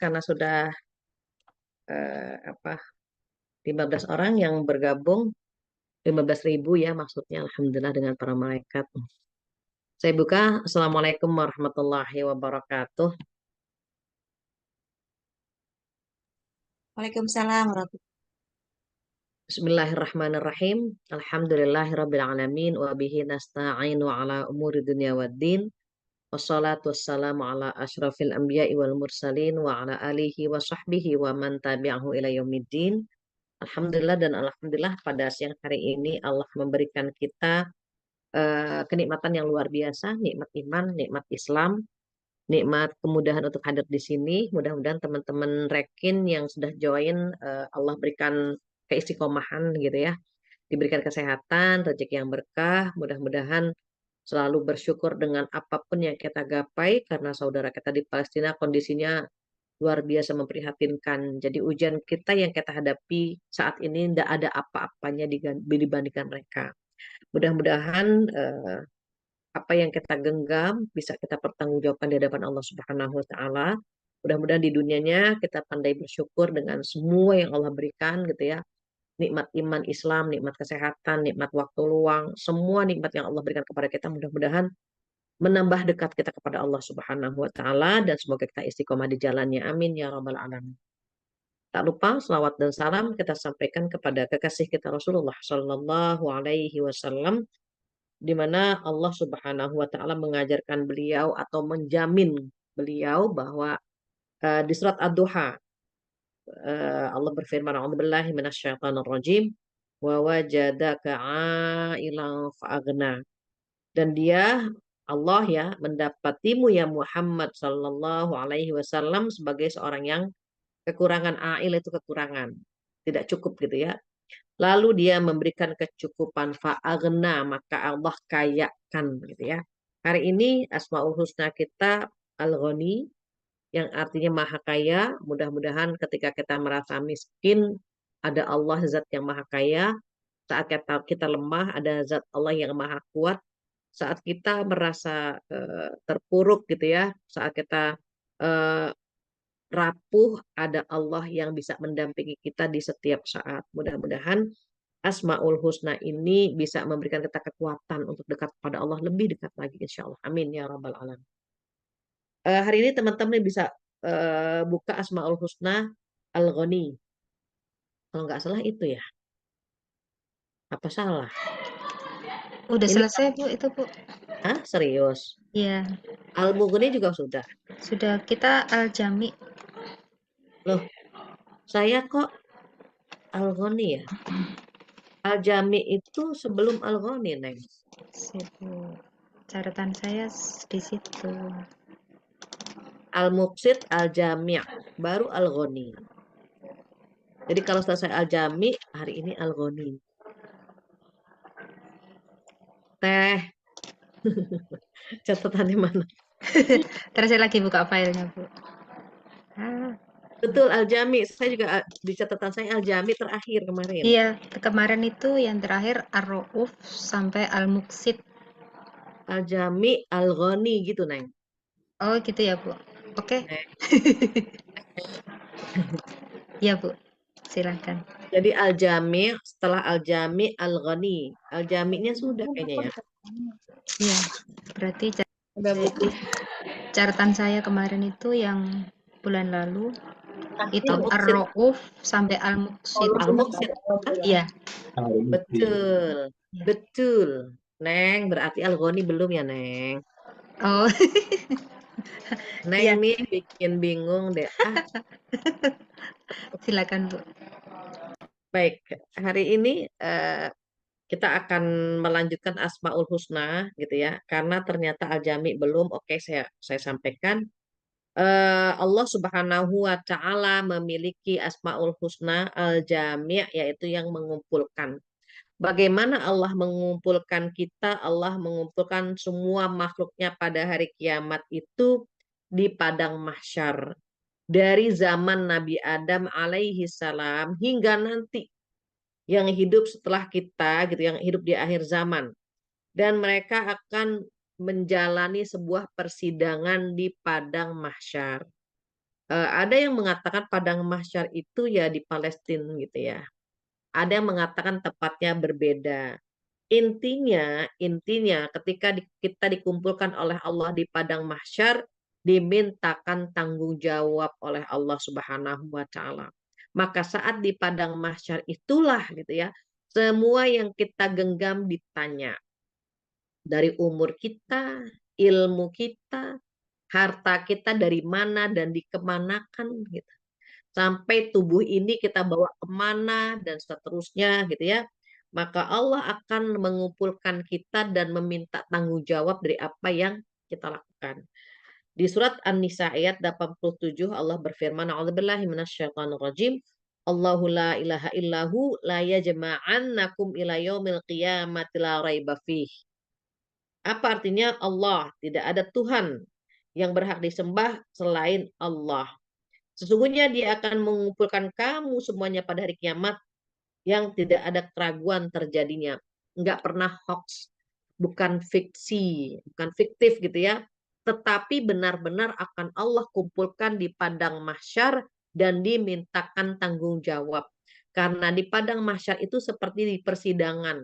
karena sudah 15 orang yang bergabung, 15.000 ya maksudnya, Alhamdulillah dengan para malaikat. Saya buka, Assalamualaikum warahmatullahi wabarakatuh. Waalaikumsalam warahmatullahi Bismillahirrahmanirrahim. Alhamdulillahirabbil alamin wa bihi nasta'inu ala umuri dunya waddin. Wassalatu wassalamu ala asyrafil anbiya'i wal mursalin wa ala alihi wa sahbihi wa man tabi'ahu ila yaumiddin. Alhamdulillah dan alhamdulillah pada siang hari ini Allah memberikan kita kenikmatan yang luar biasa, nikmat iman, nikmat Islam, nikmat kemudahan untuk hadir di sini. Mudah-mudahan teman-teman Rekin yang sudah join, Allah berikan keistiqomahan gitu ya, diberikan kesehatan, rezeki yang berkah. Mudah-mudahan selalu bersyukur dengan apapun yang kita gapai, karena saudara kita di Palestina kondisinya luar biasa memprihatinkan. Jadi ujian kita yang kita hadapi saat ini tidak ada apa-apanya dibandingkan mereka. Mudah-mudahan apa yang kita genggam bisa kita pertanggungjawabkan di hadapan Allah Subhanahu wa taala. Mudah-mudahan di dunianya kita pandai bersyukur dengan semua yang Allah berikan gitu ya. Nikmat iman Islam, nikmat kesehatan, nikmat waktu luang, semua nikmat yang Allah berikan kepada kita mudah-mudahan menambah dekat kita kepada Allah Subhanahu wa taala dan semoga kita istiqomah di jalannya. Amin ya rabbal alamin. Tak lupa selawat dan salam kita sampaikan kepada kekasih kita Rasulullah Shallallahu Alaihi Wasallam, di mana Allah Subhanahu Wa Taala mengajarkan beliau atau menjamin beliau bahwa di surat Ad-Duha Allah berfirman, "A'udzubillahi minasyaitonirrajim wa wajadaka 'ailan fa'aghna." Dan dia Allah ya mendapatimu ya Muhammad Sallallahu Alaihi Wasallam sebagai seorang yang kekurangan. Ail itu kekurangan, tidak cukup gitu ya. Lalu dia memberikan kecukupan, fa'agna, maka Allah kayakan gitu ya. Hari ini Asmaul Husna kita Al-Ghani, yang artinya maha kaya. Mudah-mudahan ketika kita merasa miskin, ada Allah zat yang maha kaya. Saat kita lemah, ada zat Allah yang maha kuat. Saat kita merasa terpuruk gitu ya, saat kita eh, rapuh, ada Allah yang bisa mendampingi kita di setiap saat. Mudah-mudahan Asmaul Husna ini bisa memberikan kita kekuatan untuk dekat pada Allah, lebih dekat lagi insya Allah. Amin ya rabbal alamin. Hari ini teman-teman bisa buka Asmaul Husna Al-Ghani. Kalau nggak salah itu ya. Apa salah? Udah Ini selesai Bu itu Bu. serius. Iya, Al-Mughni juga sudah. sudah kita Al-Jami. Loh, saya kok Al-Ghani ya? Al-Jami itu sebelum Al-Ghani, Neng. Sip, Bu. Catatan saya di situ. Al-Muqsid, Al-Jami', baru Al-Ghani. Jadi kalau selesai Al-Jami, hari ini Al-Ghani. Teh, catatannya mana? Terus saya lagi buka filenya Bu. Ah, Betul, Al-Jami. Saya juga di catatan saya Al-Jami terakhir kemarin. iya, kemarin itu yang terakhir Ar-Rauf sampai Al-Muqsid. Al-Jami, Al-Ghani gitu, Neng. Oh gitu ya Bu. Oke. Neng. Iya Bu. Silahkan. Jadi Al-Jami, setelah Al-Jami, Al-Ghani. Al-Jami'nya sudah kayaknya ya. Iya, berarti Udah Bu. catatan saya kemarin itu yang bulan lalu itu Al-Muqsid. Ar-Rauf sampai Al-Muqsid. Al-Muqsid. Iya. Betul. Iya. Betul. Neng, berarti Al-Ghani belum ya, Neng? Oh, Neng iya, nih bikin bingung deh. silakan Bu. Baik. Hari ini kita akan melanjutkan Asmaul Husna gitu ya. Karena ternyata Al-Jami belum. Oke, saya sampaikan. Allah Subhanahu wa taala memiliki Asmaul Husna Al-Jami', yaitu yang mengumpulkan. Bagaimana Allah mengumpulkan kita? Allah mengumpulkan semua makhluknya pada hari kiamat itu di padang mahsyar. Dari zaman Nabi Adam alaihi salam hingga nanti yang hidup setelah kita gitu, yang hidup di akhir zaman. Dan mereka akan menjalani sebuah persidangan di padang mahsyar. Ada yang mengatakan padang mahsyar itu ya di Palestina gitu ya. Ada yang mengatakan tepatnya berbeda. Intinya ketika kita dikumpulkan oleh Allah di padang mahsyar, dimintakan tanggung jawab oleh Allah Subhanahu wa taala. Maka saat di padang mahsyar itulah gitu ya, semua yang kita genggam ditanya. Dari umur kita, ilmu kita, harta kita dari mana dan dikemanakan gitu. Sampai tubuh ini kita bawa kemana dan seterusnya gitu ya. Maka Allah akan mengumpulkan kita dan meminta tanggung jawab dari apa yang kita lakukan. Di surat An-Nisa ayat 87 Allah berfirman, "A'udzubillahi minasyaitonirrajim. Allahu la ilaha illahu la yajma'annakum ila yaumil qiyamati la raiba fih." Apa artinya Allah? Tidak ada Tuhan yang berhak disembah selain Allah. Sesungguhnya dia akan mengumpulkan kamu semuanya pada hari kiamat yang tidak ada keraguan terjadinya. Enggak pernah hoax, bukan fiksi, bukan fiktif gitu ya. Tetapi benar-benar akan Allah kumpulkan di padang mahsyar dan dimintakan tanggung jawab. Karena di padang mahsyar itu seperti di persidangan.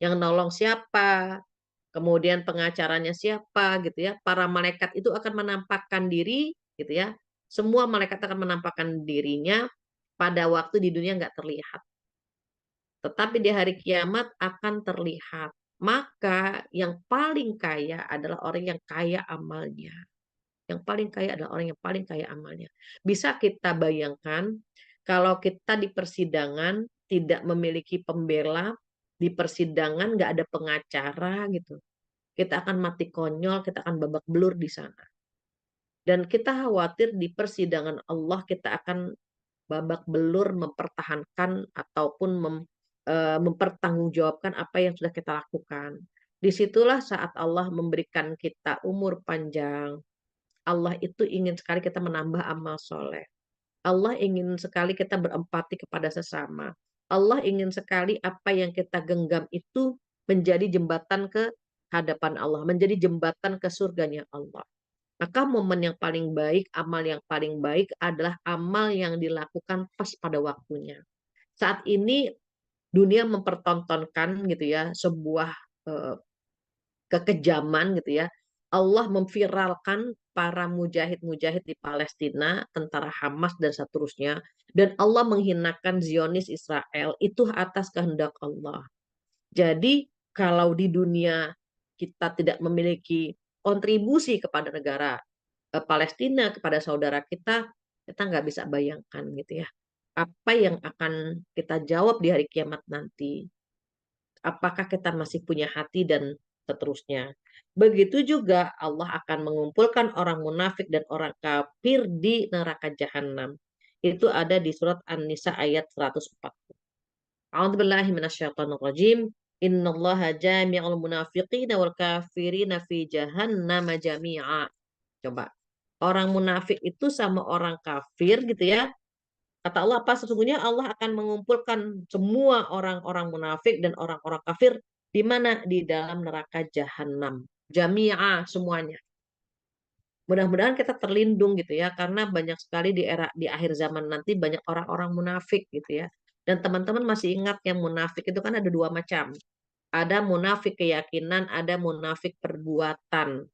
Yang nolong siapa, kemudian pengacaranya siapa gitu ya. Para malaikat itu akan menampakkan diri gitu ya. Semua malaikat akan menampakkan dirinya pada waktu di dunia nggak terlihat. Tetapi di hari kiamat akan terlihat. Maka yang paling kaya adalah orang yang kaya amalnya. Yang paling kaya adalah orang yang paling kaya amalnya. Bisa kita bayangkan kalau kita di persidangan tidak memiliki pembela, di persidangan nggak ada pengacara gitu. Kita akan mati konyol, kita akan babak belur di sana. Dan kita khawatir di persidangan Allah kita akan babak belur mempertahankan ataupun mempertanggungjawabkan apa yang sudah kita lakukan. Disitulah saat Allah memberikan kita umur panjang. Allah itu ingin sekali kita menambah amal soleh. Allah ingin sekali kita berempati kepada sesama. Allah ingin sekali apa yang kita genggam itu menjadi jembatan ke hadapan Allah, menjadi jembatan ke surganya Allah. Maka momen yang paling baik, amal yang paling baik adalah amal yang dilakukan pas pada waktunya. Saat ini dunia mempertontonkan gitu ya sebuah eh, kekejaman gitu ya. Allah memviralkan para mujahid-mujahid di Palestina, tentara Hamas dan seterusnya, dan Allah menghinakan Zionis Israel itu atas kehendak Allah. Jadi kalau di dunia kita tidak memiliki kontribusi kepada negara Palestina, kepada saudara kita nggak bisa bayangkan gitu ya. Apa yang akan kita jawab di hari kiamat nanti? Apakah kita masih punya hati dan seterusnya. Begitu juga Allah akan mengumpulkan orang munafik dan orang kafir di neraka jahanam. Itu ada di surat An-Nisa ayat 140. A'udzubillahi minasyaitonirrajim. Innallaha jami'ul munafiqina wal kafirina fi jahannam jami'a. Coba. Orang munafik itu sama orang kafir gitu ya. Kata Allah apa? Sesungguhnya Allah akan mengumpulkan semua orang-orang munafik dan orang-orang kafir di mana? Di dalam neraka jahanam. Jami'ah semuanya. Mudah-mudahan kita terlindung gitu ya, karena banyak sekali di era di akhir zaman nanti banyak orang-orang munafik gitu ya. Dan teman-teman masih ingat yang munafik itu kan ada dua macam. Ada munafik keyakinan, ada munafik perbuatan.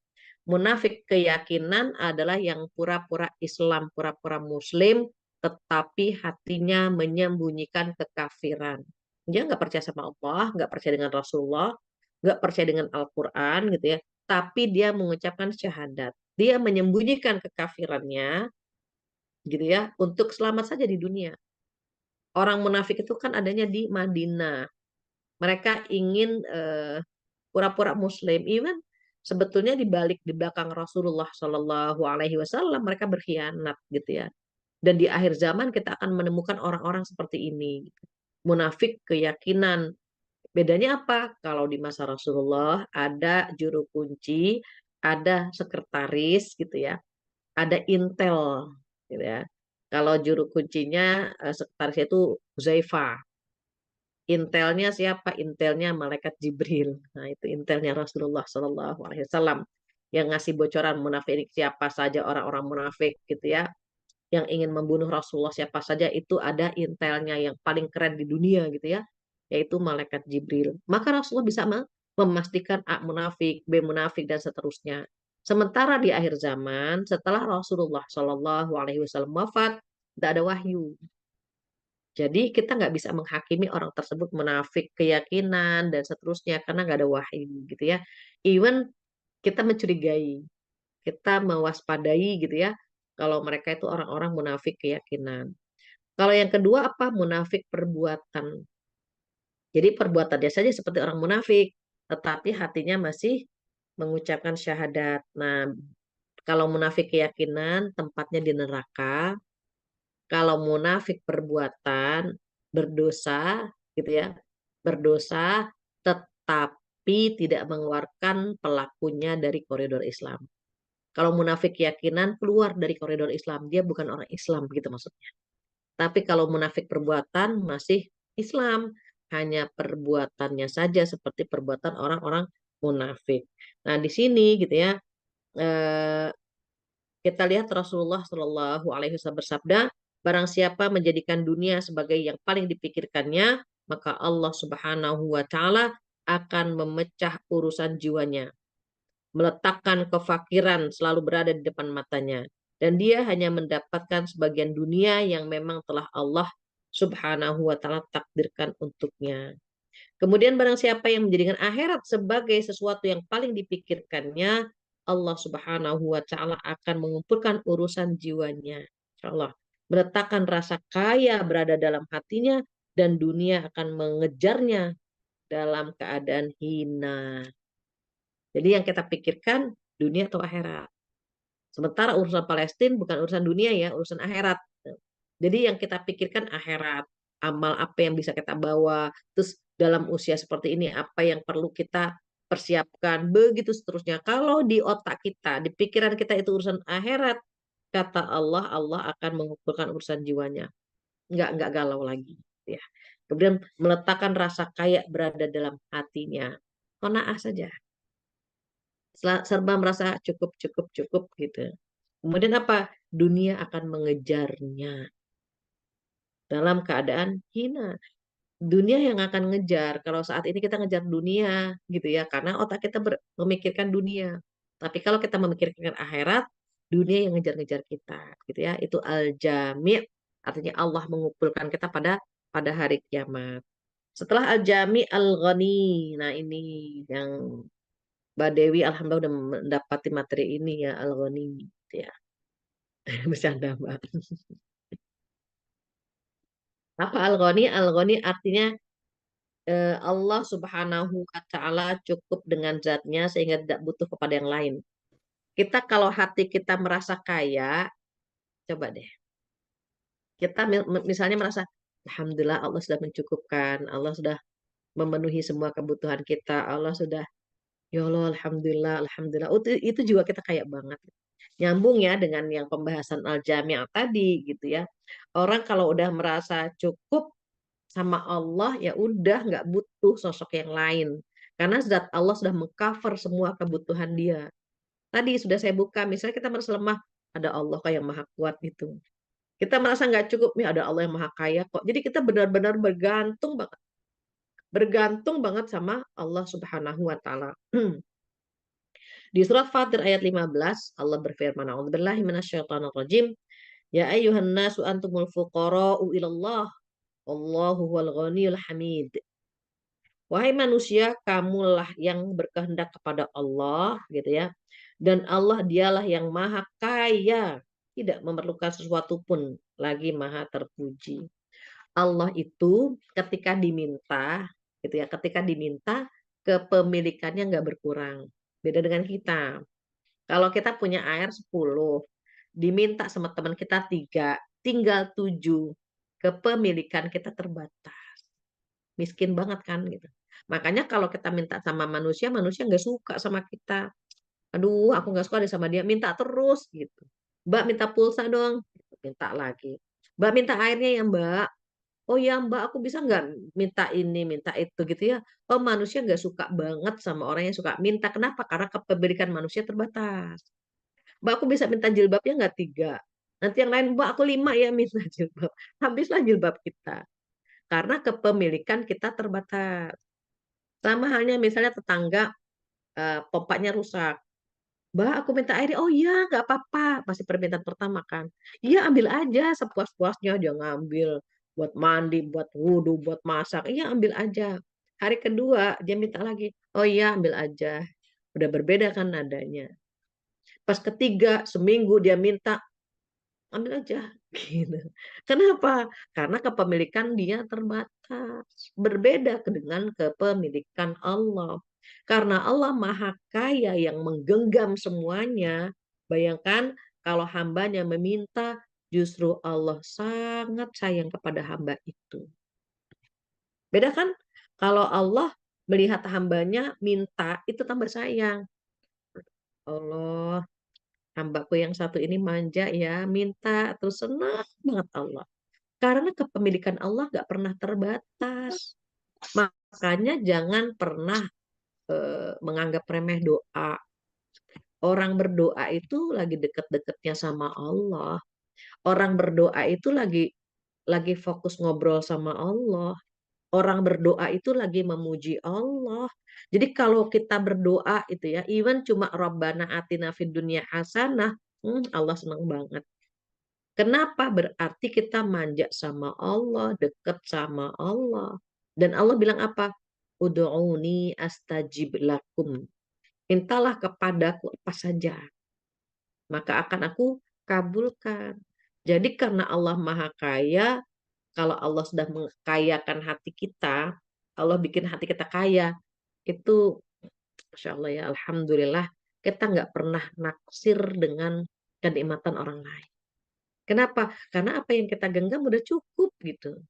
Munafik keyakinan adalah yang pura-pura Islam, pura-pura Muslim, tetapi hatinya menyembunyikan kekafiran. Dia nggak percaya sama Allah, nggak percaya dengan Rasulullah, nggak percaya dengan Al-Quran gitu ya. Tapi dia mengucapkan syahadat. Dia menyembunyikan kekafirannya gitu ya untuk selamat saja di dunia. Orang munafik itu kan adanya di Madinah. Mereka ingin pura-pura Muslim, even sebetulnya di balik di belakang Rasulullah Shallallahu Alaihi Wasallam mereka berkhianat gitu ya. Dan di akhir zaman kita akan menemukan orang-orang seperti ini, munafik keyakinan. Bedanya apa? Kalau di masa Rasulullah ada juru kunci, ada sekretaris gitu ya, ada intel gitu ya. Kalau juru kuncinya sekretarisnya itu Zaifah. Intelnya siapa? Intelnya malaikat Jibril. Nah, itu intelnya Rasulullah Shallallahu Alaihi Wasallam yang ngasih bocoran munafik siapa saja orang-orang munafik gitu ya. yang ingin membunuh Rasulullah siapa saja itu ada intelnya yang paling keren di dunia gitu ya, yaitu malaikat Jibril. Maka Rasulullah bisa memastikan A munafik, B munafik dan seterusnya. Sementara di akhir zaman setelah Rasulullah Shallallahu Alaihi Wasallam wafat, tidak ada wahyu. Jadi kita nggak bisa menghakimi orang tersebut munafik keyakinan dan seterusnya karena nggak ada wahyu gitu ya. Even kita mencurigai, kita mewaspadai gitu ya. Kalau mereka itu orang-orang munafik keyakinan. Kalau yang kedua apa? Munafik perbuatan. Jadi perbuatannya saja seperti orang munafik, tetapi hatinya masih mengucapkan syahadat. Nah, kalau munafik keyakinan tempatnya di neraka. Kalau munafik perbuatan berdosa gitu ya, berdosa tetapi tidak mengeluarkan pelakunya dari koridor Islam. Kalau munafik keyakinan keluar dari koridor Islam, dia bukan orang Islam gitu maksudnya. Tapi kalau munafik perbuatan masih Islam, hanya perbuatannya saja seperti perbuatan orang-orang munafik. Nah, di sini gitu ya, eh, kita lihat Rasulullah Shallallahu Alaihi Wasallam bersabda, barang siapa menjadikan dunia sebagai yang paling dipikirkannya, maka Allah Subhanahu Wa Taala akan memecah urusan jiwanya, meletakkan kefakiran selalu berada di depan matanya, dan dia hanya mendapatkan sebagian dunia yang memang telah Allah Subhanahu Wa Taala takdirkan untuknya. Kemudian barang siapa yang menjadikan akhirat sebagai sesuatu yang paling dipikirkannya, Allah Subhanahu wa taala akan mengumpulkan urusan jiwanya. Insyaallah. Meletakkan rasa kaya berada dalam hatinya dan dunia akan mengejarnya dalam keadaan hina. Jadi yang kita pikirkan dunia atau akhirat. Sementara urusan Palestina bukan urusan dunia ya, urusan akhirat. Jadi yang kita pikirkan akhirat, amal apa yang bisa kita bawa, terus dalam usia seperti ini apa yang perlu kita persiapkan, begitu seterusnya. Kalau di otak kita, di pikiran kita itu urusan akhirat, kata Allah, Allah akan mengumpulkan urusan jiwanya. Nggak galau lagi. Ya. Kemudian meletakkan rasa kaya berada dalam hatinya. Qanaah saja. Serba merasa cukup, cukup, cukup gitu. Kemudian apa? Dunia akan mengejarnya dalam keadaan hina. Dunia yang akan ngejar. Kalau saat ini kita ngejar dunia gitu ya, karena otak kita memikirkan dunia. Tapi kalau kita memikirkan akhirat, dunia yang ngejar-ngejar kita gitu ya. Itu al-jami', artinya Allah mengumpulkan kita pada pada hari kiamat. Setelah al-jami' al-ghani. Nah, ini yang Mbak Dewi alhamdulillah udah mendapati materi ini ya al-ghani gitu ya. Bercanda, Mbak. Apa al-ghani? Al-ghani artinya Allah Subhanahu wa taala cukup dengan zatnya sehingga tidak butuh kepada yang lain. Kita kalau hati kita merasa kaya, coba deh. Kita misalnya merasa alhamdulillah Allah sudah mencukupkan, Allah sudah memenuhi semua kebutuhan kita, Allah sudah ya Allah alhamdulillah alhamdulillah. Oh, itu juga kita kaya banget. Nyambung ya dengan yang pembahasan al-jami' tadi gitu ya. Orang kalau udah merasa cukup sama Allah ya udah nggak butuh sosok yang lain karena zat Allah sudah mengcover semua kebutuhan dia. Tadi sudah saya buka misalnya kita merasa lemah, ada Allah kok yang maha kuat gitu. Kita merasa nggak cukup nih, ada Allah yang maha kaya kok. Jadi kita benar-benar bergantung banget sama Allah Subhanahu wa taala. Di surat Fatir ayat 15 Allah berfirman, a'udzubillahi minasyaitonirrajim, ya ayyuhan nasu antumul fuqara'u ilallah wallahu huwal ghaniyul hamid. Wahai manusia, kamulah yang berkehendak kepada Allah, gitu ya. Dan Allah dialah yang maha kaya, tidak memerlukan sesuatu pun, lagi maha terpuji. Allah itu ketika diminta, gitu ya, ketika diminta kepemilikannya nggak berkurang. Beda dengan kita. Kalau kita punya air 10, diminta sama teman kita 3, tinggal 7, kepemilikan kita terbatas. Miskin banget kan gitu. Makanya kalau kita minta sama manusia, manusia nggak suka sama kita. Aduh, aku nggak suka deh sama dia. Minta terus gitu. Mbak minta pulsa dong. Minta lagi. Mbak minta airnya ya Mbak. Oh ya Mbak, aku bisa nggak minta ini, minta itu gitu ya. Oh manusia nggak suka banget sama orang yang suka minta. Kenapa? Karena kepemilikan manusia terbatas. Mbak, aku bisa minta jilbabnya nggak 3? Nanti yang lain, Mbak aku 5 ya minta jilbab. Habislah jilbab kita. Karena kepemilikan kita terbatas. Sama halnya misalnya tetangga pompanya rusak. Mbak, aku minta air. Oh iya, nggak apa-apa. Masih permintaan pertama kan. Iya, ambil aja sepuas-puasnya. Dia ngambil buat mandi, buat wudhu, buat masak. Iya, ambil aja. Hari kedua, dia minta lagi. Oh iya, ambil aja. Udah berbeda kan nadanya. Pas ketiga, seminggu dia minta, ambil aja. Gitu. Kenapa? Karena kepemilikan dia terbatas. Berbeda dengan kepemilikan Allah. Karena Allah Maha Kaya yang menggenggam semuanya. Bayangkan kalau hambanya meminta, justru Allah sangat sayang kepada hamba itu. Beda kan? Kalau Allah melihat hambanya minta, itu tambah sayang. Allah, hambaku yang satu ini manja ya, minta terus senang banget Allah. Karena kepemilikan Allah gak pernah terbatas. Makanya jangan pernah menganggap remeh doa. Orang berdoa itu lagi deket-deketnya sama Allah. Orang berdoa itu lagi fokus ngobrol sama Allah. Orang berdoa itu lagi memuji Allah. Jadi kalau kita berdoa itu ya, even cuma Rabbana atina fid dunya hasanah, Allah senang banget. Kenapa? Berarti kita manja sama Allah, deket sama Allah. Dan Allah bilang apa? Ud'uni astajib lakum. Mintalah kepadaku apa saja, maka akan aku kabulkan. Jadi karena Allah Maha Kaya, kalau Allah sudah mengkayakan hati kita, Allah bikin hati kita kaya, itu Masya Allah ya, Alhamdulillah, kita nggak pernah naksir dengan kenikmatan orang lain. Kenapa? Karena apa yang kita genggam udah cukup gitu.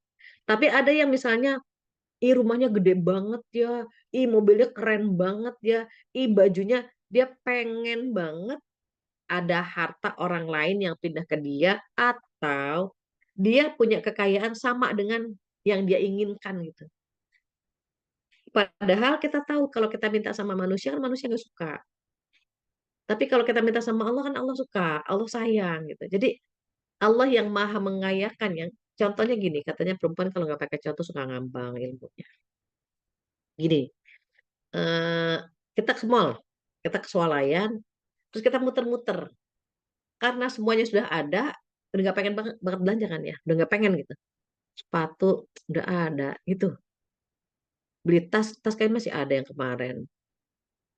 Tapi ada yang misalnya, ih rumahnya gede banget ya, ih mobilnya keren banget ya, ih bajunya, dia pengen banget ada harta orang lain yang pindah ke dia, atau dia punya kekayaan sama dengan yang dia inginkan gitu. Padahal kita tahu kalau kita minta sama manusia kan manusia nggak suka. Tapi kalau kita minta sama Allah kan Allah suka, Allah sayang gitu. Jadi Allah yang maha mengayakan yang contohnya gini, katanya perempuan kalau nggak pakai contoh suka ngambang ilmunya. Gini, eh, kita ke mall, kita ke swalayan, terus kita muter-muter. Karena semuanya sudah ada, udah nggak pengen banget, banget belanja kan ya, udah nggak pengen gitu. Sepatu udah ada gitu. Beli tas, tas kayak masih ada yang kemarin.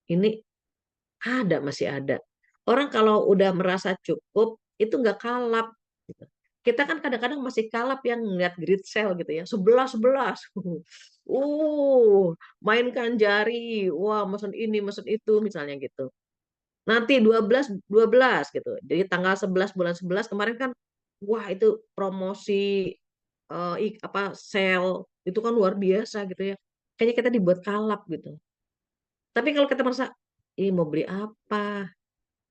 Ini ada, masih ada. Orang kalau udah merasa cukup, itu nggak kalap. Gitu. Kita kan kadang-kadang masih kalap yang ngeliat grid sale gitu ya. 11-11. Mainkan jari. Wah, mesen ini, mesen itu, misalnya gitu. Nanti 12-12 gitu. Jadi tanggal 11 bulan 11 kemarin kan, wah itu promosi apa sale itu kan luar biasa gitu ya. Kayaknya kita dibuat kalap gitu. Tapi kalau kita merasa, ih mau beli apa?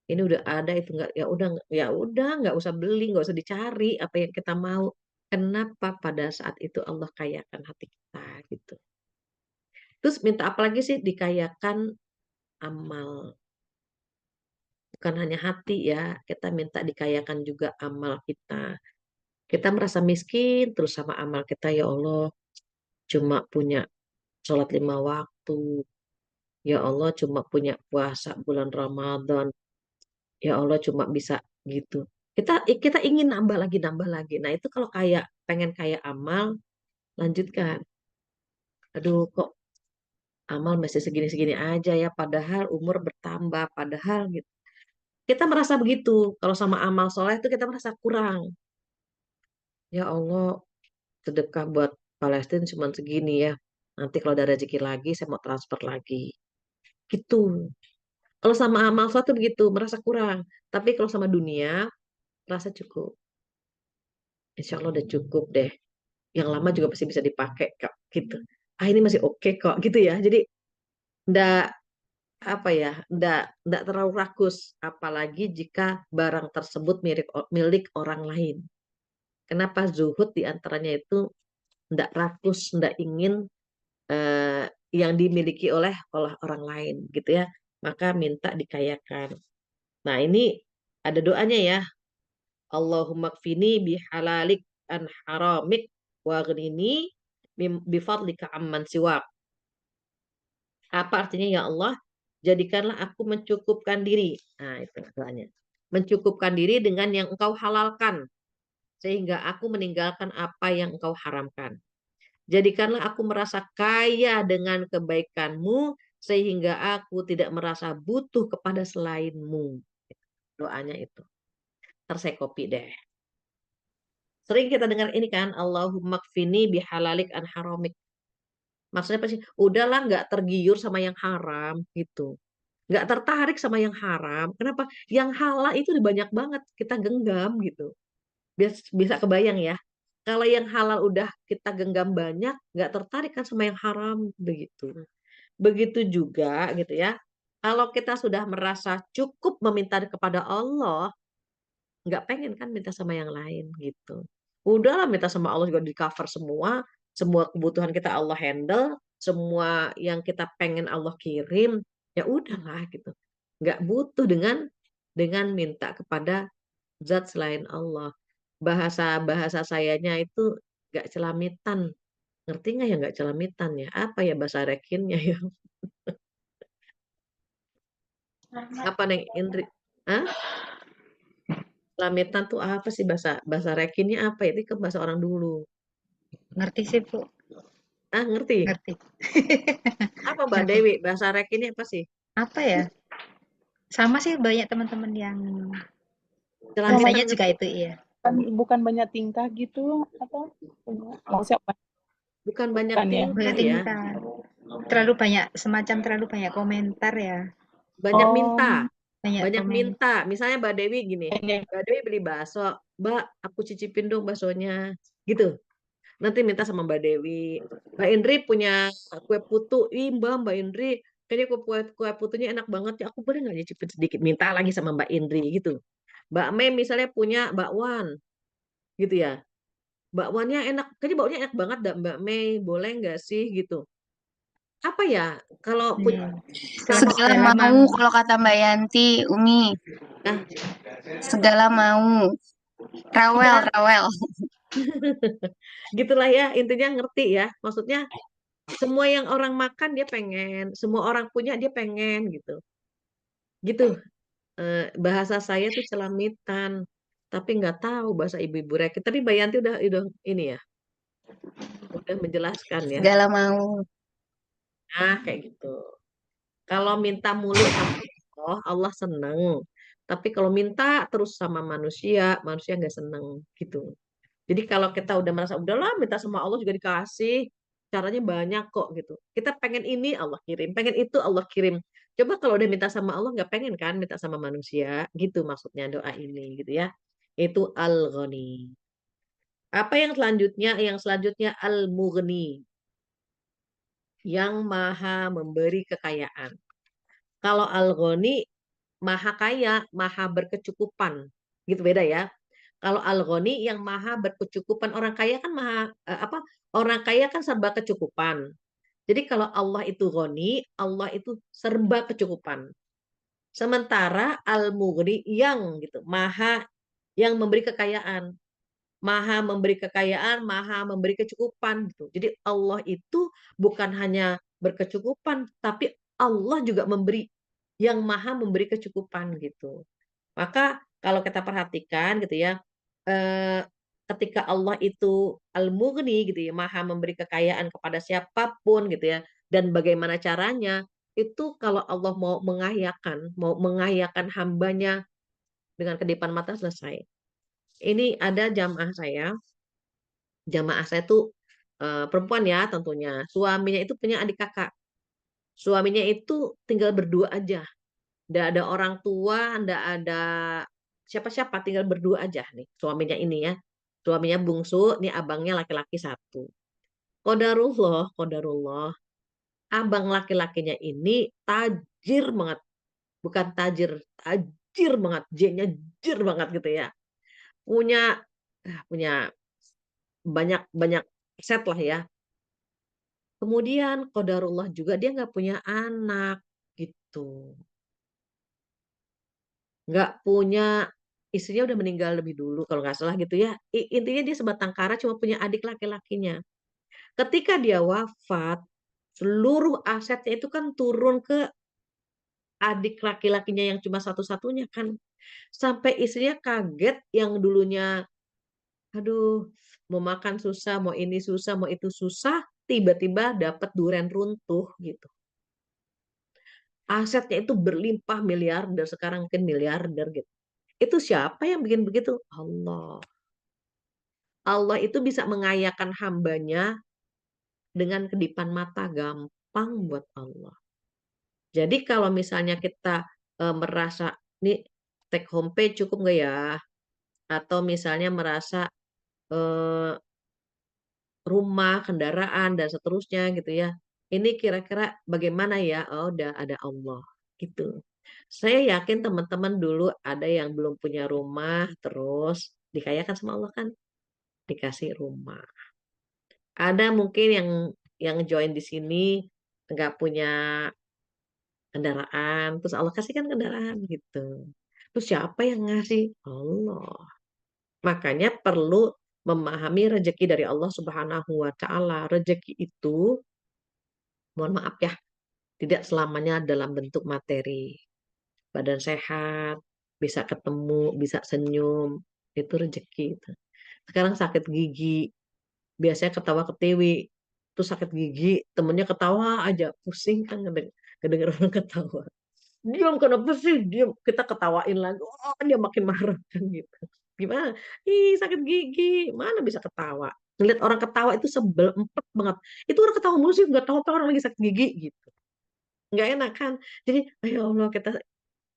Ini udah ada itu enggak, ya udah nggak usah beli, nggak usah dicari apa yang kita mau. Kenapa pada saat itu Allah kayakan hati kita gitu. Terus minta apa lagi sih? Dikayakan amal. Bukan hanya hati ya, kita minta dikayakan juga amal kita. Kita merasa miskin terus sama amal kita, ya Allah, cuma punya sholat 5 waktu. Ya Allah, cuma punya puasa bulan Ramadan. Ya Allah, cuma bisa gitu. Kita ingin nambah lagi. Nah, itu kalau kayak pengen kayak amal, lanjutkan. Aduh, kok amal masih segini-segini aja ya, padahal umur bertambah, padahal gitu. Kita merasa begitu. Kalau sama amal soleh itu kita merasa kurang. Ya Allah, sedekah buat Palestina cuma segini ya. Nanti kalau ada rezeki lagi, saya mau transfer lagi. Gitu. Kalau sama amal suatu begitu, merasa kurang. Tapi kalau sama dunia, merasa cukup. Insya Allah udah cukup deh. Yang lama juga pasti bisa dipakai kok. Gitu. Ah ini masih oke kok. Gitu ya. Jadi ndak apa ya, ndak terlalu rakus. Apalagi jika barang tersebut milik orang lain. Kenapa zuhud diantaranya itu ndak rakus, ndak ingin eh, yang dimiliki oleh orang lain gitu ya, maka minta dikayakan. Nah ini ada doanya ya, Allahumma kfini bihalalik an haramik wa ghnini bifadlika amman siwak. Apa artinya ya Allah? Jadikanlah aku mencukupkan diri. Nah, itu doanya. Mencukupkan diri dengan yang engkau halalkan. Sehingga aku meninggalkan apa yang engkau haramkan. Jadikanlah aku merasa kaya dengan kebaikanmu. Sehingga aku tidak merasa butuh kepada selainmu. Doanya itu. Ntar saya copy deh. Sering kita dengar ini kan. Allahumma kfini bihalalik an haramik. Maksudnya apa sih? Udahlah nggak tergiur sama yang haram gitu. Nggak tertarik sama yang haram. Kenapa? Yang halal itu udah banyak banget kita genggam gitu. Bisa kebayang ya. Kalau yang halal udah kita genggam banyak, nggak tertarik kan sama yang haram begitu. Begitu juga gitu ya. Kalau kita sudah merasa cukup meminta kepada Allah, nggak pengen kan minta sama yang lain gitu. Udahlah minta sama Allah juga di cover semua kebutuhan kita Allah handle, semua yang kita pengen Allah kirim, ya udahlah gitu. Nggak butuh dengan minta kepada zat selain Allah. Bahasa sayanya itu nggak celamitan. Ngerti nggak ya nggak celamitan ya? Apa ya bahasa rekinnya ya? Apa Neng Indri? Hah? Celamitan tuh apa sih bahasa bahasa rekinnya apa ya? Itu ke bahasa orang dulu. Ngerti sih, Bu. Ah, ngerti? Ngerti. Apa Mbak Ngerti. Dewi? Bahasa rekinnya apa sih? Apa ya? Sama sih banyak teman-teman yang Celamitan bahasanya juga ngerti? itu, iya. Bukan banyak tingkah gitu apa? Maksudnya apa? Bukan banyak Bukan ya? tingkah Banyak ya. tingkah. Terlalu banyak komentar ya. Banyak minta. Oh, Banyak Banyak komen. minta. Misalnya Mbak Dewi gini. banyak. Mbak Dewi beli bakso. Mbak, aku cicipin dong baksonya. Gitu. Nanti minta sama Mbak Dewi. Mbak Indri punya kue putu. Ih Mbak Indri. Kayaknya kue putunya enak banget ya. Aku boleh nggak nyicipin sedikit? Minta lagi sama Mbak Indri gitu. Mbak Mei misalnya punya bakwan. Gitu ya. Bakwannya enak. Kayaknya bakwannya enak banget dah Mbak Mei. Boleh nggak sih gitu. Apa ya? Kalau Iya. sama Segala Segala mau mau. kalau kata Mbak Yanti, Umi. ah, Segala mau. Rawel, iya, rawel. gitulah ya. Intinya ngerti ya. Maksudnya semua yang orang makan dia pengen, semua orang punya dia pengen gitu. Gitu. Bahasa saya tuh celamitan, tapi nggak tahu bahasa ibu-ibu Reki. Tapi Mbak Yanti udah ini ya, udah menjelaskan ya. Segala mau. Nah, kayak gitu. Kalau minta mulu sama Allah, Allah seneng. Tapi kalau minta terus sama manusia, manusia nggak seneng gitu. Jadi kalau kita udah merasa udahlah minta sama Allah juga dikasih, caranya banyak kok gitu. Kita pengen ini Allah kirim, pengen itu Allah kirim. Coba kalau udah minta sama Allah nggak pengen kan minta sama manusia, gitu maksudnya doa ini gitu ya. Itu al-ghani. Apa yang selanjutnya? Yang selanjutnya al-mughni, yang maha memberi kekayaan. Kalau al-ghani maha kaya, maha berkecukupan. Gitu beda ya. Kalau al-ghani yang maha berkecukupan, orang kaya kan apa? Orang kaya kan serba kecukupan. Jadi kalau Allah itu ghani, Allah itu serba kecukupan. Sementara al-mughni yang gitu, maha yang memberi kekayaan, maha memberi kekayaan, maha memberi kecukupan gitu. Jadi Allah itu bukan hanya berkecukupan, tapi Allah juga memberi yang maha memberi kecukupan gitu. Maka kalau kita perhatikan gitu ya, eh, ketika Allah itu al-mughni gitu ya, maha memberi kekayaan kepada siapapun gitu ya, dan bagaimana caranya, itu kalau Allah mau mengayakan hambanya dengan kedipan mata selesai. Ini ada jamaah saya tuh perempuan ya tentunya, suaminya itu punya adik kakak, suaminya itu tinggal berdua aja, nggak ada orang tua, nggak ada siapa-siapa, tinggal berdua aja nih suaminya ini ya. Suaminya bungsu, nih abangnya laki-laki satu. Kodarullah, abang laki-lakinya ini tajir banget, bukan tajir banget, J-nya jir banget gitu ya. Punya punya banyak banyak set lah ya. Kemudian kodarullah juga dia nggak punya anak gitu, nggak punya istrinya udah meninggal lebih dulu kalau nggak salah gitu ya. Intinya dia sebatang kara cuma punya adik laki-lakinya. Ketika dia wafat, seluruh asetnya itu kan turun ke adik laki-lakinya yang cuma satu-satunya kan. Sampai istrinya kaget yang dulunya, aduh, mau makan susah, mau ini susah, mau itu susah, tiba-tiba dapat duren runtuh gitu. Asetnya itu berlimpah miliarder, sekarang mungkin miliarder gitu. Itu siapa yang bikin begitu? Allah. Allah itu bisa mengayakan hambanya dengan kedipan mata, gampang buat Allah. Jadi kalau misalnya kita merasa nih take home pay cukup nggak ya? Atau misalnya merasa eh, rumah, kendaraan dan seterusnya gitu ya. Ini kira-kira bagaimana ya? Oh, udah ada Allah gitu. Saya yakin teman-teman dulu ada yang belum punya rumah, terus dikayakan sama Allah kan dikasih rumah. Ada mungkin yang join di sini nggak punya kendaraan, terus Allah kasihkan kendaraan gitu. Terus siapa yang ngasih? Allah. Makanya perlu memahami rezeki dari Allah Subhanahu wa taala. Rezeki itu, mohon maaf ya, tidak selamanya dalam bentuk materi. Badan sehat, bisa ketemu, bisa senyum, itu rezeki itu. Sekarang sakit gigi, biasanya ketawa ketiwi, terus sakit gigi, temennya ketawa aja, pusing kan ngedenger orang ketawa. Diam, kenapa sih? Diam, kita ketawain lagi. Oh, dia makin marah kan gitu. Gimana? Ih, sakit gigi. Mana bisa ketawa? Ngeliat orang ketawa itu sebel empet banget. Itu orang ketawa mulu sih, nggak tahu apa orang lagi sakit gigi gitu. Nggak enak kan? Jadi, ya Allah, kita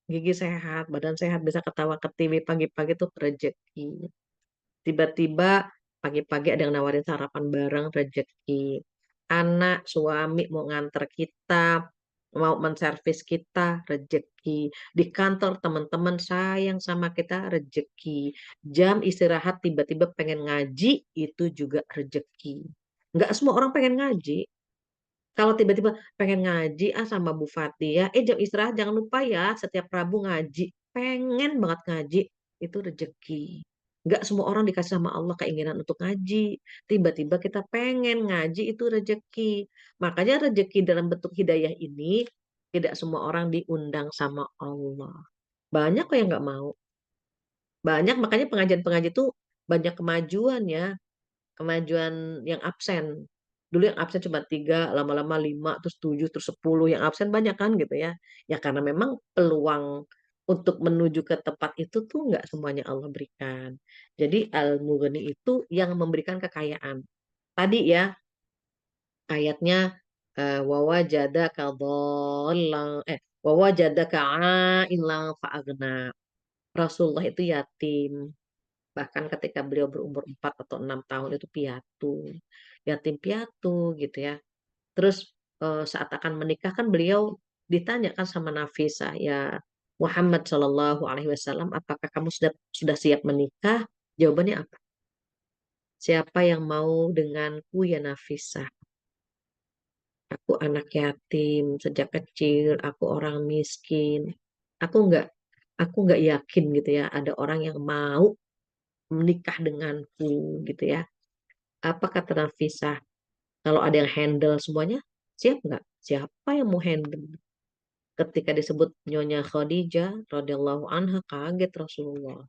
gigi sehat, badan sehat, bisa ketawa ketiwi pagi-pagi tuh rezeki. Tiba-tiba pagi-pagi ada yang nawarin sarapan bareng, rezeki. Anak, suami mau nganter kita, mau menservis kita, rezeki. Di kantor teman-teman sayang sama kita, rezeki. Jam istirahat tiba-tiba pengen ngaji, itu juga rezeki. Nggak semua orang pengen ngaji. Kalau tiba-tiba pengen ngaji sama Bu Fatia, jam istirahat jangan lupa ya setiap Rabu ngaji. Pengen banget ngaji, itu rezeki. Nggak semua orang dikasih sama Allah keinginan untuk ngaji. Tiba-tiba kita pengen ngaji, itu rezeki. Makanya rezeki dalam bentuk hidayah ini tidak semua orang diundang sama Allah. Banyak kok yang nggak mau. Banyak, makanya pengajian-pengajian itu banyak kemajuan ya, kemajuan yang absen. Dulu yang absen cuma 3, lama-lama 5, terus 7, terus 10. Yang absen banyak kan gitu ya. Ya karena memang peluang untuk menuju ke tempat itu tuh nggak semuanya Allah berikan. Jadi Al-Mughni itu yang memberikan kekayaan. Tadi ya ayatnya wawajadaka dhallan wawajadaka ailan fa'agna. Rasulullah itu yatim. Bahkan ketika beliau berumur 4 atau 6 tahun itu piatu. Yatim piatu gitu ya. Terus saat akan menikah kan beliau ditanyakan sama Nafisa, ya Muhammad Shallallahu Alaihi Wasallam, apakah kamu sudah siap menikah? Jawabannya apa? Siapa yang mau denganku ya Nafisa? Aku anak yatim sejak kecil, aku orang miskin. Aku nggak aku nggak yakin gitu ya ada orang yang mau menikah denganku gitu ya. Apa kata Nafisa? Kalau ada yang handle semuanya, siap nggak? Siapa yang mau handle? Ketika disebut Nyonya Khadijah radhiyallahu anha, kaget Rasulullah.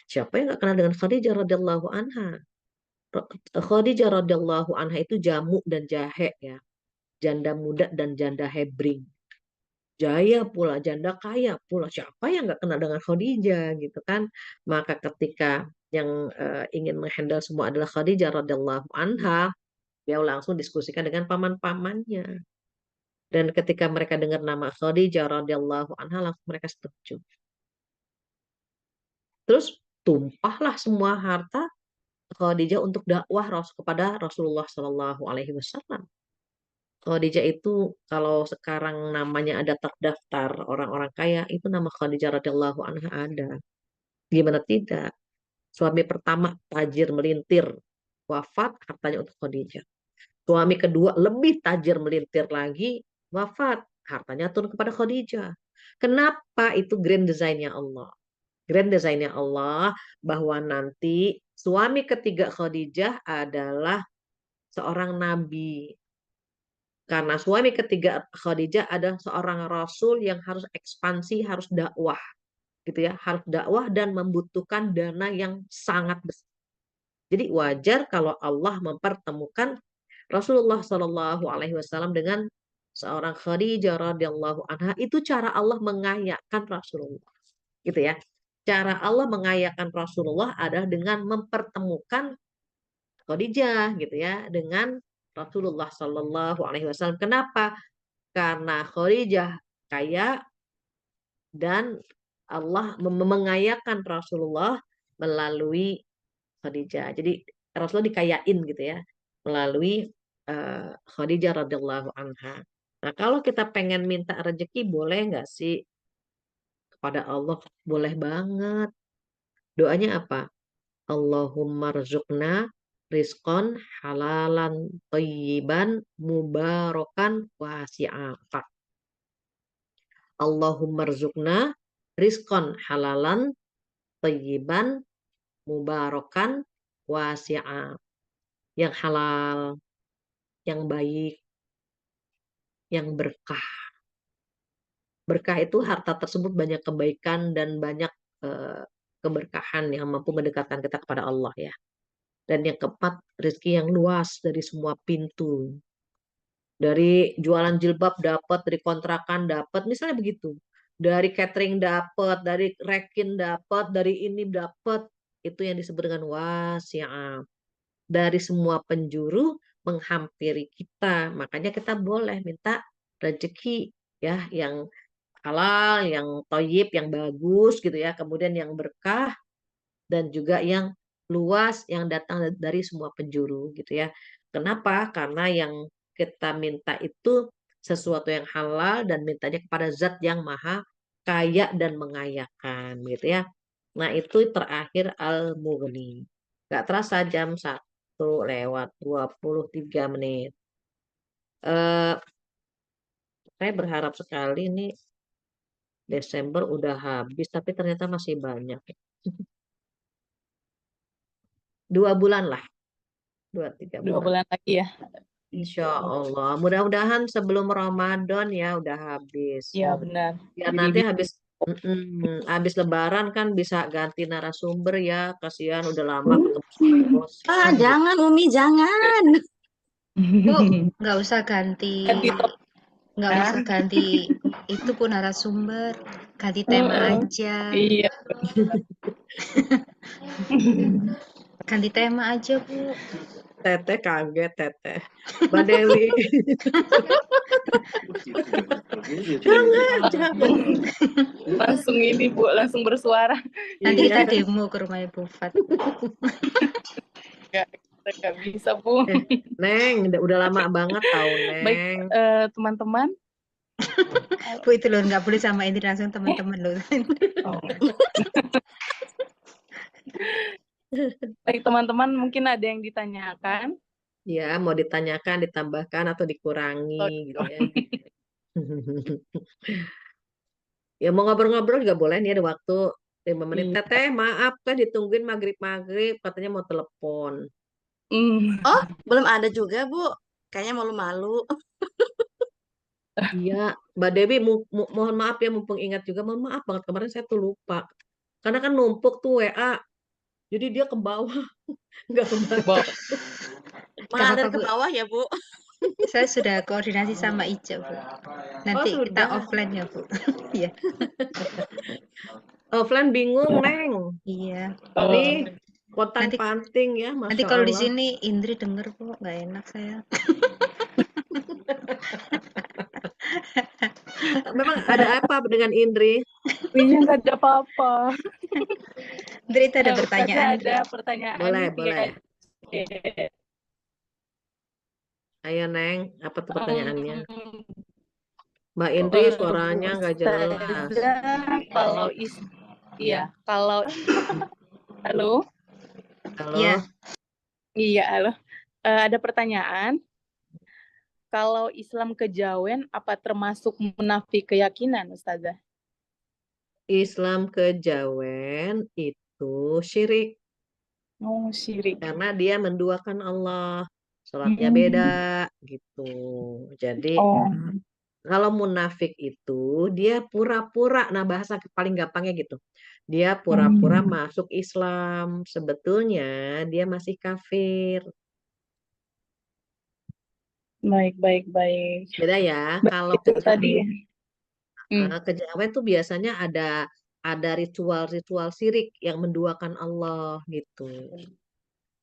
Siapa yang nggak kenal dengan Khadijah radhiyallahu anha? Khadijah radhiyallahu anha itu jamu dan jahe ya, janda muda dan janda hebring. Jaya pula, janda kaya pula. Siapa yang nggak kenal dengan Khadijah gitu kan? Maka ketika yang ingin menghandle semua adalah Khadijah radhiyallahu anha, dia langsung diskusikan dengan paman-pamannya. Dan ketika mereka dengar nama Khadijah radhiyallahu anha, langsung mereka setuju. Terus tumpahlah semua harta Khadijah untuk dakwah kepada Rasulullah Shallallahu Alaihi Wasallam. Khadijah itu kalau sekarang namanya ada terdaftar orang-orang kaya, itu nama Khadijah radhiyallahu anha ada. Gimana tidak? Suami pertama tajir melintir, wafat, hartanya untuk Khadijah. Suami kedua lebih tajir melintir lagi, wafat, hartanya turun kepada Khadijah. Kenapa? Itu grand design-nya Allah. grand design-nya Allah bahwa nanti suami ketiga Khadijah adalah seorang nabi. Karena suami ketiga Khadijah adalah seorang rasul yang harus ekspansi, harus dakwah, gitu ya, harus dakwah dan membutuhkan dana yang sangat besar. Jadi wajar kalau Allah mempertemukan Rasulullah Shallallahu Alaihi Wasallam dengan seorang Khadijah radhiyallahu anha. Itu cara Allah mengayakan Rasulullah, gitu ya. Cara Allah mengayakan Rasulullah adalah dengan mempertemukan Khadijah, gitu ya, dengan Rasulullah Shallallahu Alaihi Wasallam. Kenapa? Karena Khadijah kaya dan Allah mengayakan Rasulullah melalui Khadijah. Jadi Rasulullah dikayain gitu ya melalui Khadijah radhiyallahu anha. Nah, kalau kita pengen minta rezeki boleh nggak sih kepada Allah? Boleh banget. Doanya apa? Allahumma rzuqna rizqan halalan thayyiban mubarakan wasi'a. Allahumma rzuqna rizqan halalan thayyiban mubarakan wasi'a. Yang halal, yang baik, yang berkah. Berkah itu harta tersebut banyak kebaikan dan banyak keberkahan yang mampu mendekatkan kita kepada Allah ya. Dan yang keempat, rezeki yang luas dari semua pintu. Dari jualan jilbab dapat, dari kontrakan dapat, misalnya begitu. Dari catering dapat, dari rekin dapat, dari ini dapat. Itu yang disebut dengan wasi'ah. Dari semua penjuru menghampiri kita. Makanya kita boleh minta rezeki ya yang halal, yang thayyib, yang bagus gitu ya. Kemudian yang berkah dan juga yang luas yang datang dari semua penjuru gitu ya. Kenapa? Karena yang kita minta itu sesuatu yang halal dan mintanya kepada zat yang maha kaya dan mengayakan gitu ya. Nah itu terakhir Al-Mughni. Gak terasa jam 1:23. Eh, saya berharap sekali nih Desember udah habis, tapi ternyata masih banyak. 2 bulan lah, 2-3 2 bulan. bulan lagi ya. Insya Allah. Mudah-mudahan sebelum Ramadan ya udah habis. Iya benar. Biar Jadi nanti habis Lebaran kan bisa ganti narasumber ya. Kasihan udah lama ketemu sama bosan gitu. Jangan Umi, jangan. Bu, nggak usah ganti, ganti top. nggak usah ganti itu pun narasumber, ganti tema aja, Iya. ganti tema aja Bu. Teteh kaget teteh. Mbak Dewi. Jangan. Langsung ini Bu, langsung bersuara. Nanti kita Iya. demo ke rumah Ibu Fat. Nggak bisa Bu. Neng, udah lama banget tahu Neng. Baik teman-teman. Bu itu loh nggak boleh sama ini langsung teman-teman loh. Baik teman-teman, mungkin ada yang ditanyakan. Ya, mau ditanyakan, ditambahkan atau dikurangi gitu ya. Ya mau ngobrol-ngobrol juga boleh nih, ada waktu 5 menit. Iya. Teteh, maaf kan ditungguin maghrib-maghrib, katanya mau telepon. Oh, belum ada juga, Bu. Kayaknya malu-malu. Iya, Mbak Dewi, mohon maaf ya, mumpung ingat juga, mohon maaf banget kemarin saya tuh lupa. Karena kan numpuk tuh WA, jadi dia ke bawah, nggak kebaca. Malah Gak dari apa-apa, ke Bu. bawah ya, Bu. Saya sudah koordinasi sama Ica Bu. Nanti Oh, kita sudah. offline ya Bu. Iya. Offline bingung, Neng. Iya. Nih, pontang Nanti- panting ya, Nanti Masya kalau di Allah. sini Indri denger Bu, nggak enak saya. Memang ada apa dengan Indri? Iya, nggak ada apa-apa. Indri itu ada Ustazah, pertanyaan. ada pertanyaan. Boleh, via boleh. chat. Ayo, Neng, apa tuh pertanyaannya? Um, Mbak Indri suaranya nggak jelas. Ustazah, kalau iya, kalau halo, Halo? Iya. iya halo. Ada pertanyaan. Kalau Islam kejawen apa termasuk munafik keyakinan, Ustazah? Islam kejawen itu syirik Oh, syirik. karena dia menduakan Allah. Sholatnya beda Hmm. gitu. Jadi Oh. kalau munafik itu dia pura-pura, nah bahasa paling gampangnya gitu. Dia pura-pura masuk Islam, sebetulnya dia masih kafir. Baik, baik, baik. Beda ya. Kalau Itu tadi. kejawen tuh biasanya ada ritual-ritual syirik yang menduakan Allah gitu.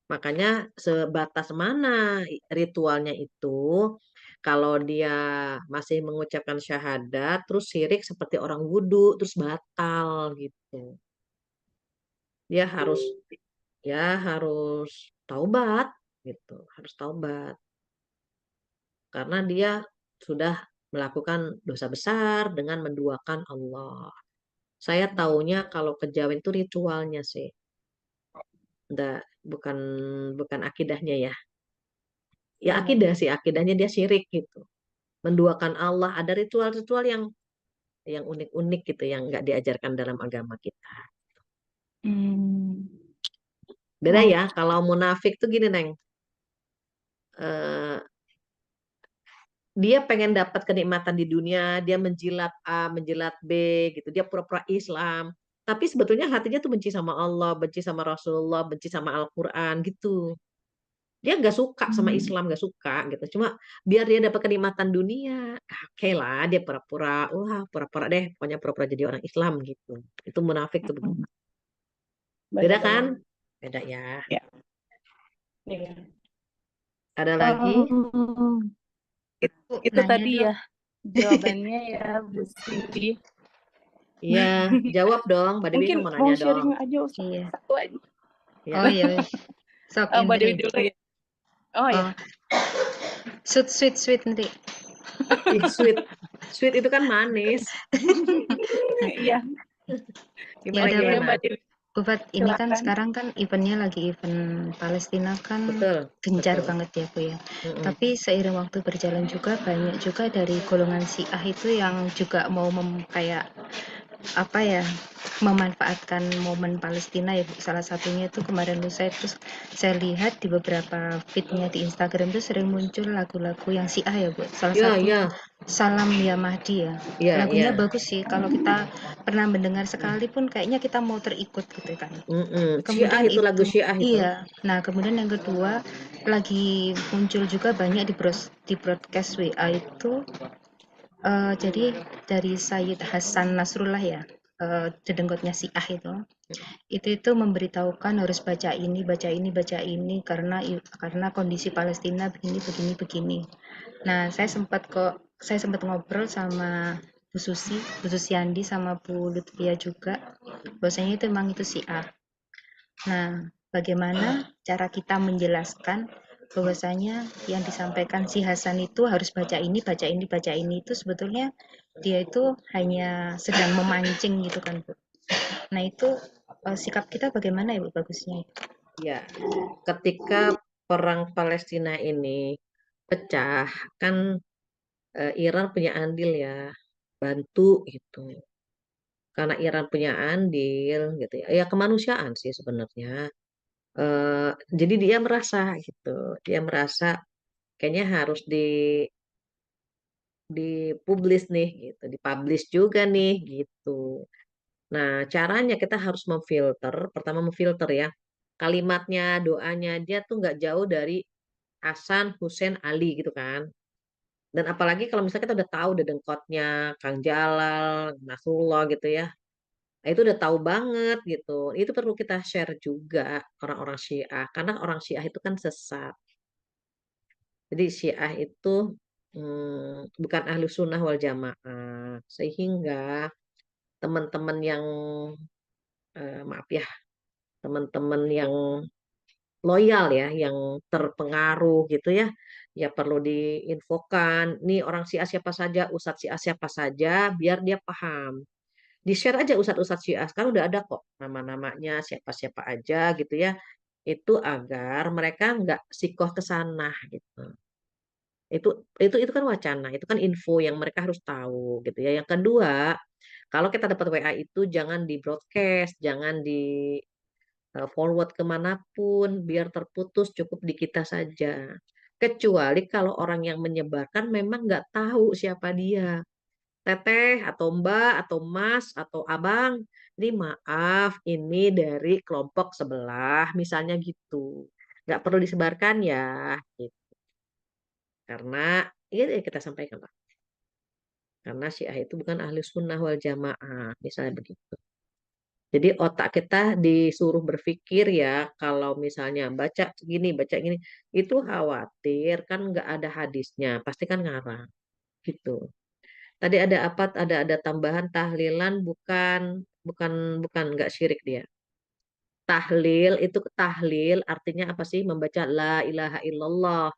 Makanya sebatas mana ritualnya itu, kalau dia masih mengucapkan syahadat, terus syirik seperti orang wudhu, terus batal gitu. Dia harus taubat gitu, harus taubat. Karena dia sudah melakukan dosa besar dengan menduakan Allah. Saya taunya kalau kejawen itu ritualnya sih. Nggak, bukan akidahnya ya. Ya akidah sih, akidahnya dia syirik gitu. Menduakan Allah, ada ritual-ritual yang unik-unik gitu yang nggak diajarkan dalam agama kita. Beda ya, kalau munafik tuh gini, Neng. Eh, dia pengen dapat kenikmatan di dunia, dia menjilat A, menjilat B gitu. Dia pura-pura Islam, tapi sebetulnya hatinya tuh benci sama Allah, benci sama Rasulullah, benci sama Al-Qur'an gitu. Dia nggak suka sama Islam, nggak suka gitu. Cuma biar dia dapat kenikmatan dunia, oke lah dia pura-pura, wah pura-pura deh, pokoknya pura-pura jadi orang Islam gitu. Itu munafik tuh begitu. Beda kan? Beda ya. Ya. Iya. Ada lagi? Itu Nanya tadi dong. ya jawabannya ya, Bu Siti. Iya, jawab dong. Mbak Dewi Mungkin kan mau mau nanya dong. sharing aja Ustaz. Iya. Satu aja. Ya. Oh iya, wis. Sok Mbak Dewi Indri. dulu ya. Oh ya. Oh, sweet Indri. Ih, sweet. Sweet itu kan manis. Iya. Ya Gimana udah, Oke, gimana? Mbak Dewi. Bufat, ini kan Silakan. sekarang kan eventnya lagi event Palestina kan Betul, gencar betul. banget ya Bu ya. Mm-mm. Tapi seiring waktu berjalan juga banyak juga dari golongan Syiah itu yang juga mau kayak apa ya, memanfaatkan momen Palestina ya Bu. Salah satunya itu kemarin lusa itu saya lihat di beberapa feednya di Instagram itu sering muncul lagu-lagu yang Syiah ya Bu. Salah Ya, satu ya, Salam Ya Mahdi ya. ya, Lagunya ya. bagus sih. Kalau kita pernah mendengar sekali pun kayaknya kita mau terikut gitu kan. Mm-mm. Syiah Kemudian itu lagu Syiah itu. iya. Nah, kemudian yang kedua lagi muncul juga banyak di broadcast WA itu jadi dari Sayyid Hasan Nasrullah ya, dedenggotnya Syiah itu memberitahukan harus baca ini, baca ini, baca ini karena kondisi Palestina begini, begini, begini. Nah, saya sempat ngobrol sama Bu Susiandi sama Bu Lutfia juga, bahwasanya itu memang itu Syiah. Nah, bagaimana cara kita menjelaskan bahwasanya yang disampaikan si Hasan itu harus baca ini, baca ini, baca ini itu sebetulnya dia itu hanya sedang memancing gitu kan, Bu. Nah, itu sikap kita bagaimana ya, Bu, bagusnya? Ya, ketika perang Palestina ini pecah, kan Iran punya andil ya, bantu gitu. Karena Iran punya andil gitu ya, ya kemanusiaan sih sebenarnya. Jadi dia merasa gitu, dia merasa kayaknya harus dipublish nih gitu, dipublish juga nih gitu. Nah, caranya kita harus memfilter, pertama memfilter ya kalimatnya, doanya dia tuh nggak jauh dari Hasan, Hussein, Ali gitu kan. Dan apalagi kalau misalnya kita udah tahu dedengkotnya Kang Jalal, Nasrullah gitu ya. Nah, itu udah tahu banget gitu. Itu perlu kita share juga orang-orang Syiah karena orang Syiah itu kan sesat. Jadi Syiah itu bukan ahlu sunnah wal jamaah. Sehingga teman-teman yang maaf ya, teman-teman yang loyal ya, yang terpengaruh gitu ya, ya perlu diinfokan. Nih orang Syiah siapa saja, Ustadz Syiah siapa saja, biar dia paham. Di-share aja Ustadz-Ustadz Syiah. Sekarang udah ada kok nama-namanya siapa-siapa aja gitu ya. Itu agar mereka nggak sikoh ke sana gitu. Itu kan wacana, itu kan info yang mereka harus tahu gitu ya. Yang kedua, Kalau kita dapat WA itu jangan di broadcast, jangan di forward kemanapun, biar terputus, cukup di kita saja. Kecuali kalau orang yang menyebarkan memang nggak tahu siapa dia. Teteh atau mbak atau mas atau abang, ini maaf, ini dari kelompok sebelah, misalnya gitu. Nggak perlu disebarkan ya, gitu. Karena ya kita sampaikan lah. Karena Syiah itu bukan ahli sunnah wal jamaah, misalnya begitu. Jadi otak kita disuruh berpikir ya, kalau misalnya baca gini, itu khawatir kan nggak ada hadisnya, pasti kan ngarang gitu. Tadi ada apa? Ada tambahan tahlilan, bukan bukan bukan nggak syirik dia. Tahlil artinya apa sih? Membaca la ilaha illallah.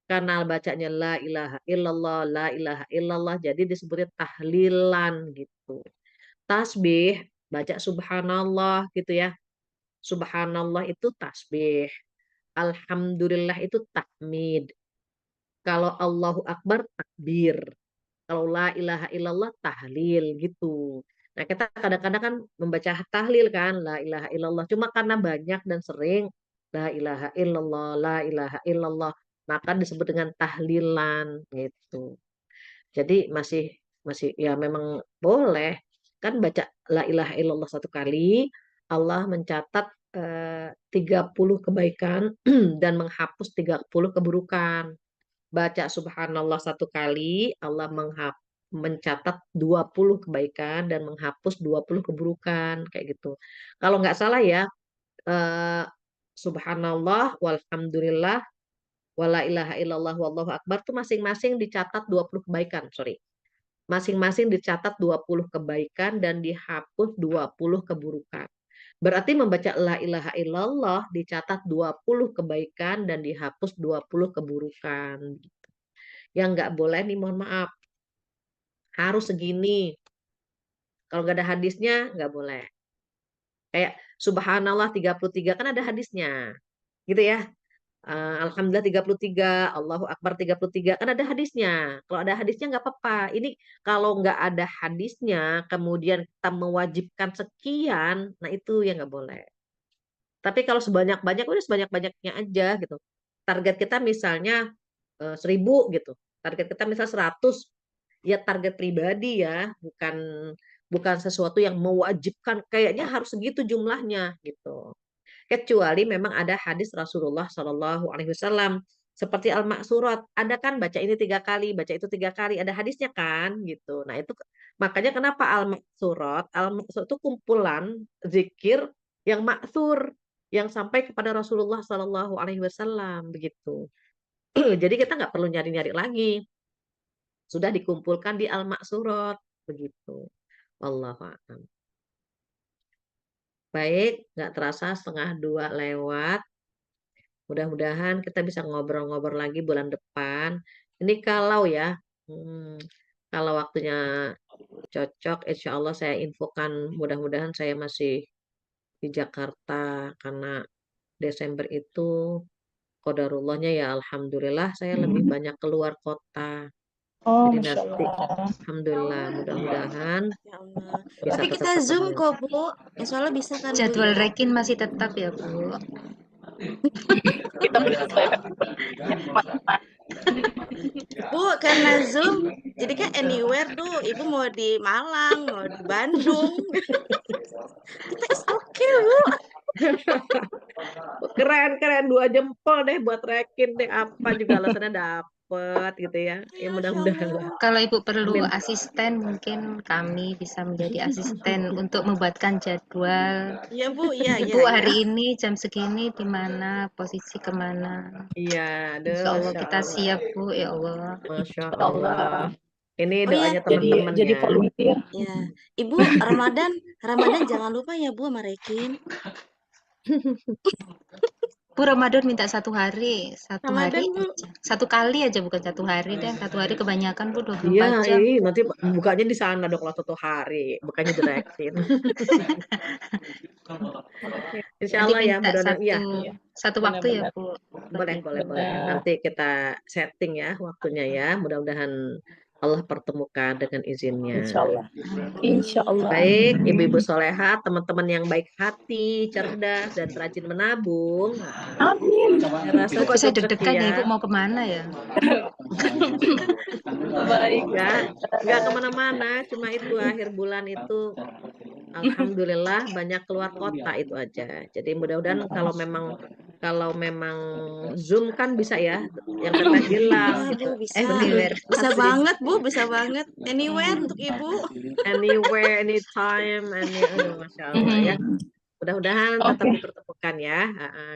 Karena bacanya la ilaha illallah, jadi disebutnya tahlilan gitu. Tasbih, baca subhanallah gitu ya. Subhanallah itu tasbih. Alhamdulillah itu tahmid. Kalau Allahu Akbar takbir. Kalau la ilaha illallah tahlil gitu. Nah, kita kadang-kadang kan membaca tahlil kan, la ilaha illallah. Cuma karena banyak dan sering la ilaha illallah, maka disebut dengan tahlilan gitu. Jadi masih masih ya memang boleh kan baca la ilaha illallah satu kali, Allah mencatat 30 kebaikan dan menghapus 30 keburukan. Baca subhanallah satu kali, Allah mencatat 20 kebaikan dan menghapus 20 keburukan kayak gitu. Kalau nggak salah ya, eh, subhanallah walhamdulillah wala ilaha illallah wallahu akbar tuh masing-masing dicatat 20 kebaikan, sorry. Masing-masing dicatat 20 kebaikan dan dihapus 20 keburukan. Berarti membaca la ilaha illallah dicatat 20 kebaikan dan dihapus 20 keburukan. Yang nggak boleh nih, mohon maaf, harus segini. Kalau nggak ada hadisnya, nggak boleh. Kayak subhanallah 33 kan ada hadisnya. Gitu ya. Alhamdulillah 33, Allahu Akbar 33, kan ada hadisnya. Kalau ada hadisnya nggak apa-apa. Ini kalau nggak ada hadisnya, kemudian kita mewajibkan sekian, nah itu yang nggak boleh. Tapi kalau sebanyak-banyak, udah sebanyak-banyaknya aja gitu. Target kita misalnya 1000 gitu. Target kita misal 100, ya target pribadi ya, bukan bukan sesuatu yang mewajibkan kayaknya harus segitu jumlahnya gitu. Kecuali memang ada hadis Rasulullah Shallallahu Alaihi Wasallam seperti al-maksurat, ada kan baca ini 3 kali, baca itu 3 kali, ada hadisnya kan gitu. Nah itu makanya kenapa al-maksurat, al-maksurat itu kumpulan zikir yang maksur yang sampai kepada Rasulullah Shallallahu Alaihi Wasallam begitu. Jadi kita nggak perlu nyari-nyari lagi, sudah dikumpulkan di al-maksurat begitu. Wallahu a'lam. Baik, nggak terasa 1:30 lewat. Mudah-mudahan kita bisa ngobrol-ngobrol lagi bulan depan. Ini kalau ya, hmm, kalau waktunya cocok, insya Allah saya infokan. Mudah-mudahan saya masih di Jakarta karena Desember itu qadarullahnya ya Alhamdulillah saya lebih banyak keluar kota. Oh, Jadi Masya nanti Allah. Alhamdulillah mudah-mudahan Ya Allah. bisa Tapi kita tetap Zoom ketemu. kok, Bu. Insya Allah bisa kan, Bu, Jadwal ya? rekin masih tetap ya, Bu. Kita bisa. Bu, karena Zoom, jadi kan anywhere tuh. Ibu mau di Malang, mau di Bandung. Kita is okay, Bu. Keren 2 jempol deh buat rekin deh, apa juga alasannya dapet gitu ya. Ya Ya, Masya mudah-mudahan lah. Allah. Kalau Ibu perlu Amin. asisten, mungkin kami bisa menjadi asisten untuk membuatkan jadwal. Iya, Bu. Iya, iya, Ibu iya. hari ini jam segini di mana, posisi kemana. Iya, aduh, Insya Allah Masya kita Allah. siap, Bu. Ya Allah. Masya Insya Allah. Allah. Ini Oh ya, doanya Jadi teman-teman ya. volunteer. ya. Ibu, Ramadan jangan lupa ya, Bu, sama Rekin. Bu, Ramadan minta 1 hari. 1 hari Ramadan, Bu. aja. 1 kali aja, bukan 1 hari deh. 1 hari kebanyakan, Bu, 24 Iya, jam. nanti bukanya di sana dong kalau 1 hari, bukannya direkin. Insya Nanti Allah ya, minta mudah-mudahan iya. Iya, satu waktu ya, benar-benar. Bu. Boleh. Benar. Nanti kita setting ya waktunya ya. Mudah-mudahan Allah pertemukan dengan izinnya. Insyaallah. Insyaallah. Baik, ibu-ibu soleha, teman-teman yang baik hati, cerdas, dan rajin menabung. Amin. Saya rasa Kok saya cukup deg-degan ya, Ibu sekian. mau kemana ya? Baik. Nggak kemana-mana, cuma itu akhir bulan itu alhamdulillah banyak keluar kota itu aja. Jadi mudah-mudahan kalau memang Zoom kan bisa ya, yang teteh bilang Bisa, gitu. Bu, bisa. Everywhere. Bisa banget, Bu, bisa banget. Anywhere untuk Ibu. Anywhere, anytime, aduh, Masya Allah ya. Mudah-mudahan tetap Oke. dipertemukan ya.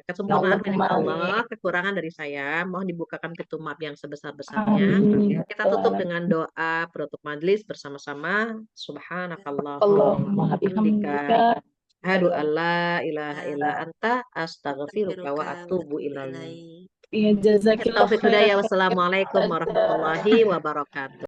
Kesempurnaan milik Allahumma Allah, kekurangan dari saya. Mohon dibukakan pintu maaf yang sebesar-besarnya. amin. Kita tutup dengan doa penutup majelis bersama-sama. Subhanakallahumma Allahumma wa bihamdika. bihamdika. Asyhadu an la ilaha illa anta astaghfiruka wa atubu ilaik. Astagfirullahaladzim. Ya jazakillah Taufiq khairan. hidayah. Wassalamualaikum warahmatullahi wabarakatuh.